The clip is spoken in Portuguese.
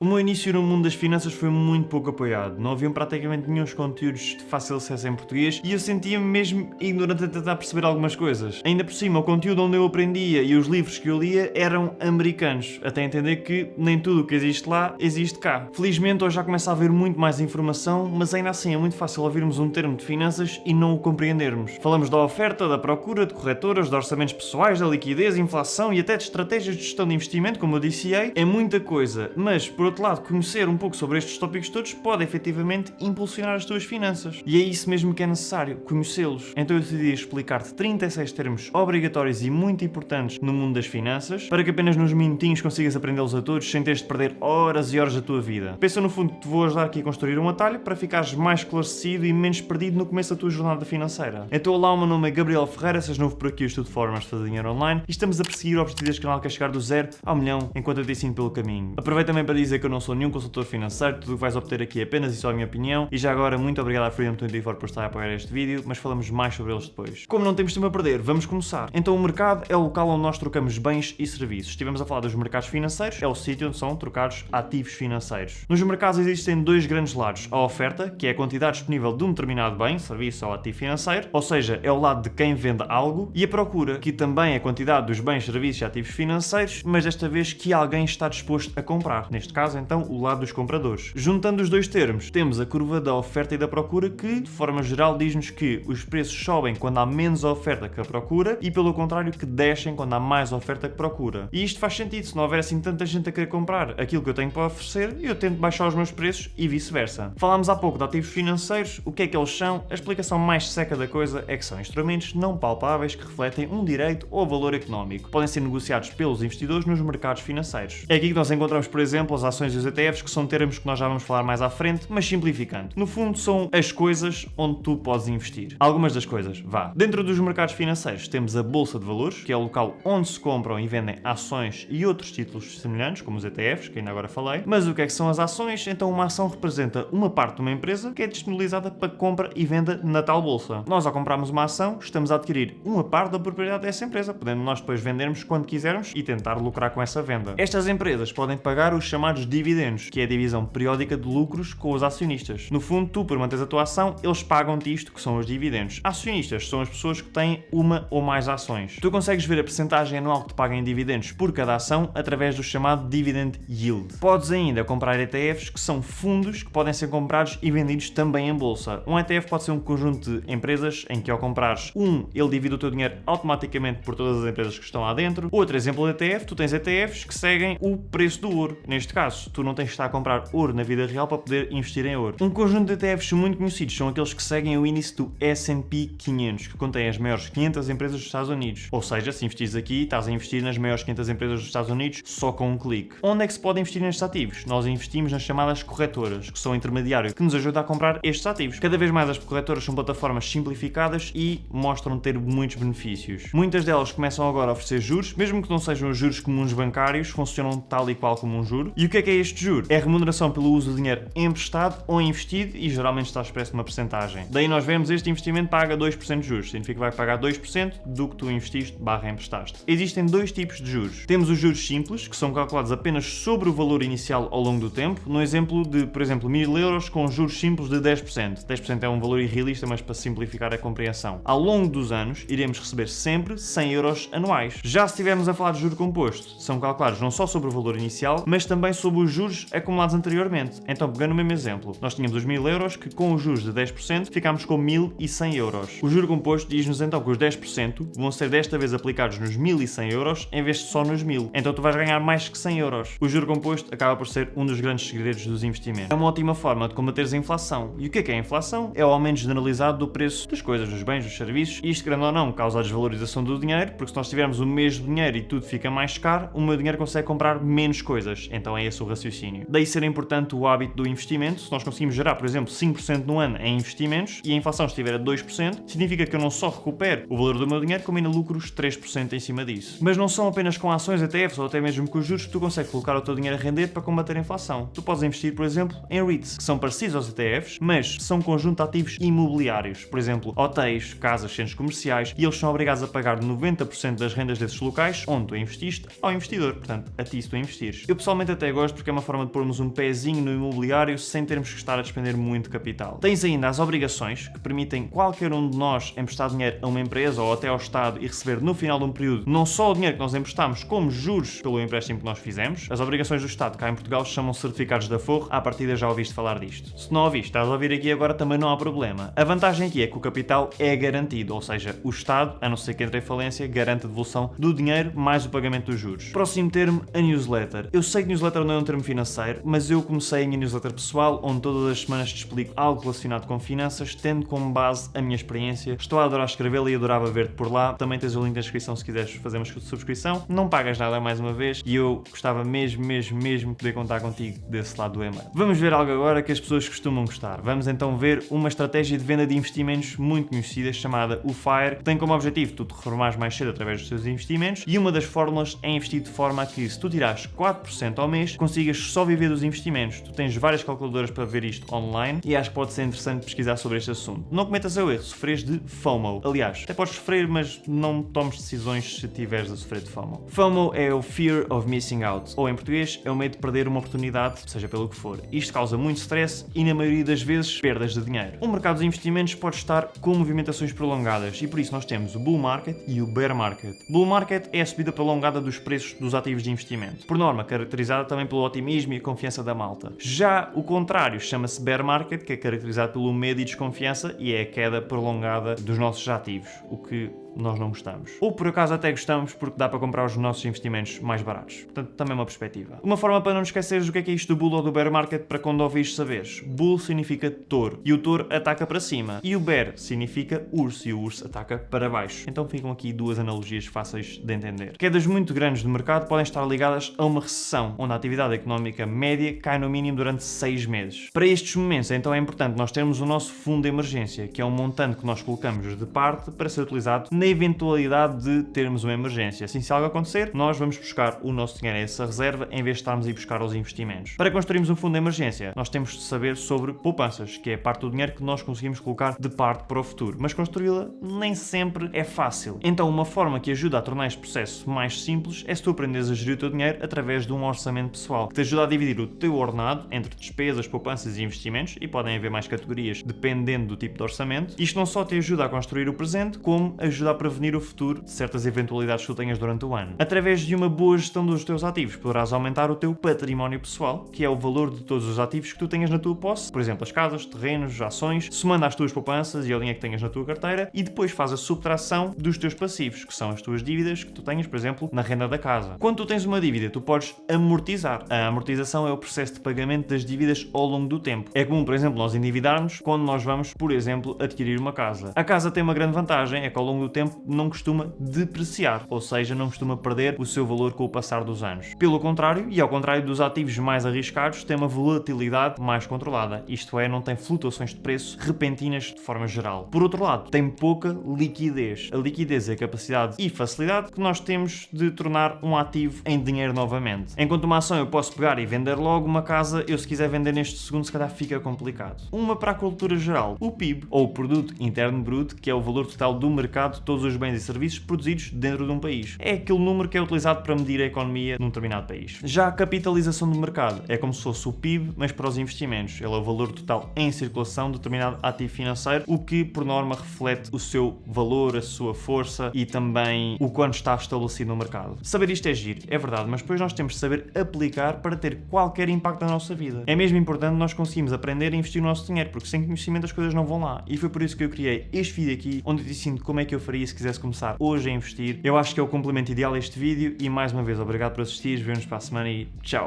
O meu início no mundo das finanças foi muito pouco apoiado, não haviam praticamente nenhum conteúdos de fácil acesso em português e eu sentia-me mesmo ignorante a tentar perceber algumas coisas. Ainda por cima, o conteúdo onde eu aprendia e os livros que eu lia eram americanos, até entender que nem tudo o que existe lá existe cá. Felizmente hoje já começa a haver muito mais informação, mas ainda assim é muito fácil ouvirmos um termo de finanças e não o compreendermos. Falamos da oferta, da procura, de corretoras, de orçamentos pessoais, da liquidez, inflação e até de estratégias de gestão de investimento, como eu disse, é muita coisa. Mas, por outro lado, conhecer um pouco sobre estes tópicos todos pode efetivamente impulsionar as tuas finanças. E é isso mesmo que é necessário, conhecê-los. Então eu decidi explicar-te 36 termos obrigatórios e muito importantes no mundo das finanças, para que apenas nos minutinhos consigas aprendê-los a todos sem teres de perder horas e horas da tua vida. Pensa no fundo que te vou ajudar aqui a construir um atalho para ficares mais esclarecido e menos perdido no começo da tua jornada financeira. Então olá, o meu nome é Gabriel Ferreira, sejas novo por aqui, eu estudo formas de fazer dinheiro online e estamos a perseguir o objetivo deste canal que é chegar do 0 ao milhão enquanto eu te ensino pelo caminho. Aproveito também para dizer que eu não sou nenhum consultor financeiro, tudo o que vais obter aqui é apenas e só a minha opinião e já agora muito obrigado à Freedom24 por estar a apoiar este vídeo, mas falamos mais sobre eles depois. Como não temos tempo a perder, vamos começar. Então o mercado é o local onde nós trocamos bens e serviços. Estivemos a falar dos mercados financeiros, é o sítio onde são trocados ativos financeiros. Nos mercados existem dois grandes lados, a oferta, que é a quantidade disponível de um determinado bem, serviço ou ativo financeiro, ou seja, é o lado de quem vende algo, e a procura, que também é a quantidade dos bens, serviços e ativos financeiros, mas desta vez que alguém está disposto a comprar. Neste caso, então, o lado dos compradores. Juntando os dois termos, temos a curva da oferta e da procura, que, de forma geral, diz-nos que os preços sobem quando há menos oferta que a procura e, pelo contrário, que descem quando há mais oferta que procura. E isto faz sentido, se não houver assim tanta gente a querer comprar aquilo que eu tenho para oferecer, eu tento baixar os meus preços e vice-versa. Falámos há pouco de ativos financeiros, o que é que eles são? A explicação mais seca da coisa é que são instrumentos não palpáveis que refletem um direito ou valor económico. Podem ser negociados pelos investidores nos mercados financeiros. É aqui que nós encontramos, por exemplo, as ações e os ETFs, que são termos que nós já vamos falar mais à frente, mas simplificando. No fundo, são as coisas onde tu podes investir. Algumas das coisas, vá. Dentro dos mercados financeiros temos a Bolsa de Valores, que é o local onde se compram e vendem ações e outros títulos semelhantes, como os ETFs, que ainda agora falei. Mas o que é que são as ações? Então uma ação representa uma parte de uma empresa que é disponibilizada para compra e venda na tal bolsa. Nós, ao comprarmos uma ação, estamos a adquirir uma parte da propriedade dessa empresa, podendo nós depois vendermos quando quisermos e tentar lucrar com essa venda. Estas empresas podem pagar os chamados dividendos, que é a divisão periódica de lucros com os acionistas. No fundo, tu, por manteres a tua ação, eles pagam-te isto, que são os dividendos. Acionistas são as pessoas que têm uma ou mais ações. Tu consegues ver a percentagem anual que te paga em dividendos por cada ação através do chamado Dividend Yield. Podes ainda comprar ETFs, que são fundos que podem ser comprados e vendidos também em bolsa. Um ETF pode ser um conjunto de empresas em que, ao comprares ele divide o teu dinheiro automaticamente por todas as empresas que estão lá dentro. Outro exemplo de ETF, tu tens ETFs que seguem o preço do ouro. Neste caso, tu não tens de estar a comprar ouro na vida real para poder investir em ouro. Um conjunto de ETFs muito conhecidos são aqueles que seguem o índice do S&P 500, que contém as maiores 500 empresas dos Estados Unidos. Ou seja, se investires aqui, estás a investir nas maiores 500 empresas dos Estados Unidos só com um clique. Onde é que se pode investir nestes ativos? Nós investimos nas chamadas corretoras, que são intermediários que nos ajudam a comprar estes ativos. Cada vez mais as corretoras são plataformas simplificadas e mostram ter muitos benefícios. Muitas delas começam agora a oferecer juros, mesmo que não sejam os juros comuns bancários, funcionam tal e qual como um juro. E o que é este juro? É a remuneração pelo uso do dinheiro emprestado ou investido e geralmente está expresso numa percentagem. Daí nós vemos este investimento paga 2% de juros, significa que vai pagar 2% do que tu investiste / emprestaste. Existem dois tipos de juros. Temos os juros simples, que são calculados apenas sobre o valor inicial ao longo do tempo, no exemplo de, por exemplo, 1000 euros com juros simples de 10%. 10% é um valor irrealista, mas para simplificar a compreensão. Ao longo dos anos, iremos receber sempre 100 euros anuais. Já se estivermos a falar de juro composto, são calculados não só sobre o valor inicial, mas também sobre os juros acumulados anteriormente. Então, pegando o mesmo exemplo, nós tínhamos os 1000 euros que com os juros de 10% ficámos com 1100 euros. O juro composto diz-nos então que os 10% vão ser desta vez aplicados nos 1100 euros em vez de só nos 1000. Então tu vais ganhar mais que 100 euros. O juro composto acaba por ser um dos grandes segredos dos investimentos. É uma ótima forma de combateres a inflação. E o que é a inflação? É o aumento generalizado do preço das coisas, dos bens, dos serviços. E isto, querendo ou não, causa a desvalorização do dinheiro, porque se nós tivermos o mesmo dinheiro e tudo fica mais caro, o meu dinheiro consegue comprar menos coisas. Então é esse o raciocínio. Daí ser importante o hábito do investimento. Se nós conseguimos gerar, por exemplo, 5% no ano em investimentos e a inflação estiver a 2%, significa que eu não só recupero o valor do meu dinheiro, como ainda lucro os 3% em cima disso. Mas não são apenas com ações, ETFs ou até mesmo com os juros que tu consegues colocar o teu dinheiro a render para combater a inflação. Tu podes investir, por exemplo, em REITs, que são parecidos aos ETFs, mas são um conjunto de ativos imobiliários. Por exemplo, hotéis, casas, centros comerciais, e eles são obrigados a pagar 90% das rendas desses locais onde tu investiste ao investidor, portanto, a ti se tu investires. Eu pessoalmente até gosto porque é uma forma de pormos um pezinho no imobiliário sem termos que estar a despender muito capital. Tens ainda as obrigações, que permitem qualquer um de nós emprestar dinheiro a uma empresa ou até ao Estado e receber no final de um período não só o dinheiro que nós emprestamos, como juros pelo empréstimo que nós fizemos. As obrigações do Estado cá em Portugal chamam certificados de aforro, à partida já ouviste falar disto. Se não ouviste, estás a ouvir aqui agora, também não há problema. A vantagem aqui é que o capital é garantido, ou seja, o Estado, a não ser que entre em falência, garante a devolução do dinheiro mais o pagamento dos juros. Próximo termo, a newsletter. Eu sei que newsletter não é um termo financeiro, mas eu comecei a minha newsletter pessoal, onde todas as semanas te explico algo relacionado com finanças, tendo como base a minha experiência. Estou a adorar escrevê-la e adorava ver-te por lá. Também tens o link na descrição se quiseres fazer uma subscrição. Não pagas nada mais uma vez e eu gostava mesmo de poder contar contigo desse lado do e-mail. Vamos ver algo agora que as pessoas costumam gostar. Vamos então ver uma estratégia de venda de investimentos muito conhecida, chamada o FIRE, que tem como objetivo tu te reformares mais cedo através dos teus investimentos, e uma das fórmulas é investir de forma a que, se tu tirares 4% ao mês, consigas só viver dos investimentos. Tu tens várias calculadoras para ver isto online e acho que pode ser interessante pesquisar sobre este assunto. Não cometas o erro se sofreres de FOMO. Aliás, até podes sofrer, mas não tomes decisões se estiveres a sofrer de FOMO. FOMO é o Fear of Missing Out, ou em português é o medo de perder uma oportunidade, seja pelo que for. Isto causa muito stress e, na maioria das vezes, perdas de dinheiro. O mercado dos investimentos pode estar com movimentações prolongadas e por isso nós temos o Bull Market e o Bear Market. Bull Market é a subida prolongada dos preços dos ativos de investimento, por norma caracterizada também pelo otimismo e a confiança da malta. Já o contrário chama-se Bear Market, que é caracterizado pelo medo e desconfiança e é a queda prolongada dos nossos ativos, o que nós não gostamos. Ou por acaso até gostamos porque dá para comprar os nossos investimentos mais baratos. Portanto, também é uma perspectiva. Uma forma para não esqueceres o que é isto do Bull ou do Bear Market para quando ouvires saberes. Bull significa touro e o touro ataca para cima. E o Bear significa urso e o urso ataca para baixo. Então ficam aqui duas analogias fáceis de entender. Quedas muito grandes do mercado podem estar ligadas a uma recessão, onde a atividade económica média cai no mínimo durante 6 meses. Para estes momentos, então é importante nós termos o nosso fundo de emergência, que é um montante que nós colocamos de parte para ser utilizado na eventualidade de termos uma emergência. Assim, se algo acontecer, nós vamos buscar o nosso dinheiro a essa reserva em vez de estarmos a ir buscar os investimentos. Para construirmos um fundo de emergência, nós temos de saber sobre poupanças, que é a parte do dinheiro que nós conseguimos colocar de parte para o futuro. Mas construí-la nem sempre é fácil. Então, uma forma que ajuda a tornar este processo mais simples é se tu aprenderes a gerir o teu dinheiro através de um orçamento pessoal, que te ajuda a dividir o teu ordenado entre despesas, poupanças e investimentos, e podem haver mais categorias dependendo do tipo de orçamento. Isto não só te ajuda a construir o presente, como ajuda a prevenir o futuro de certas eventualidades que tu tenhas durante o ano. Através de uma boa gestão dos teus ativos, poderás aumentar o teu património pessoal, que é o valor de todos os ativos que tu tenhas na tua posse, por exemplo, as casas, terrenos, ações, somando às tuas poupanças e a linha que tenhas na tua carteira, e depois faz a subtração dos teus passivos, que são as tuas dívidas que tu tenhas, por exemplo, na renda da casa. Quando tu tens uma dívida, tu podes amortizar. A amortização é o processo de pagamento das dívidas ao longo do tempo. É comum, por exemplo, nós endividarmos quando nós vamos, por exemplo, adquirir uma casa. A casa tem uma grande vantagem, é que ao longo do tempo não costuma depreciar, ou seja, não costuma perder o seu valor com o passar dos anos. Pelo contrário, e ao contrário dos ativos mais arriscados, tem uma volatilidade mais controlada, isto é, não tem flutuações de preço repentinas de forma geral. Por outro lado, tem pouca liquidez. A liquidez é a capacidade e facilidade que nós temos de tornar um ativo em dinheiro novamente. Enquanto uma ação eu posso pegar e vender logo, uma casa, eu se quiser vender neste segundo, se calhar fica complicado. Uma para a cultura geral, o PIB, ou o Produto Interno Bruto, que é o valor total do mercado de todos os bens e serviços produzidos dentro de um país. É aquele número que é utilizado para medir a economia num determinado país. Já a capitalização do mercado é como se fosse o PIB, mas para os investimentos. Ele é o valor total em circulação de determinado ativo financeiro, o que por norma reflete o seu valor, a sua força e também o quanto está estabelecido no mercado. Saber isto é giro, é verdade, mas depois nós temos de saber aplicar para ter qualquer impacto na nossa vida. É mesmo importante nós conseguirmos aprender a investir o nosso dinheiro, porque sem conhecimento as coisas não vão lá. E foi por isso que eu criei este vídeo aqui, onde eu te ensino como é que eu faria se quisesse começar hoje a investir. Eu acho que é o complemento ideal a este vídeo e mais uma vez obrigado por assistir, vemo-nos para a semana e tchau!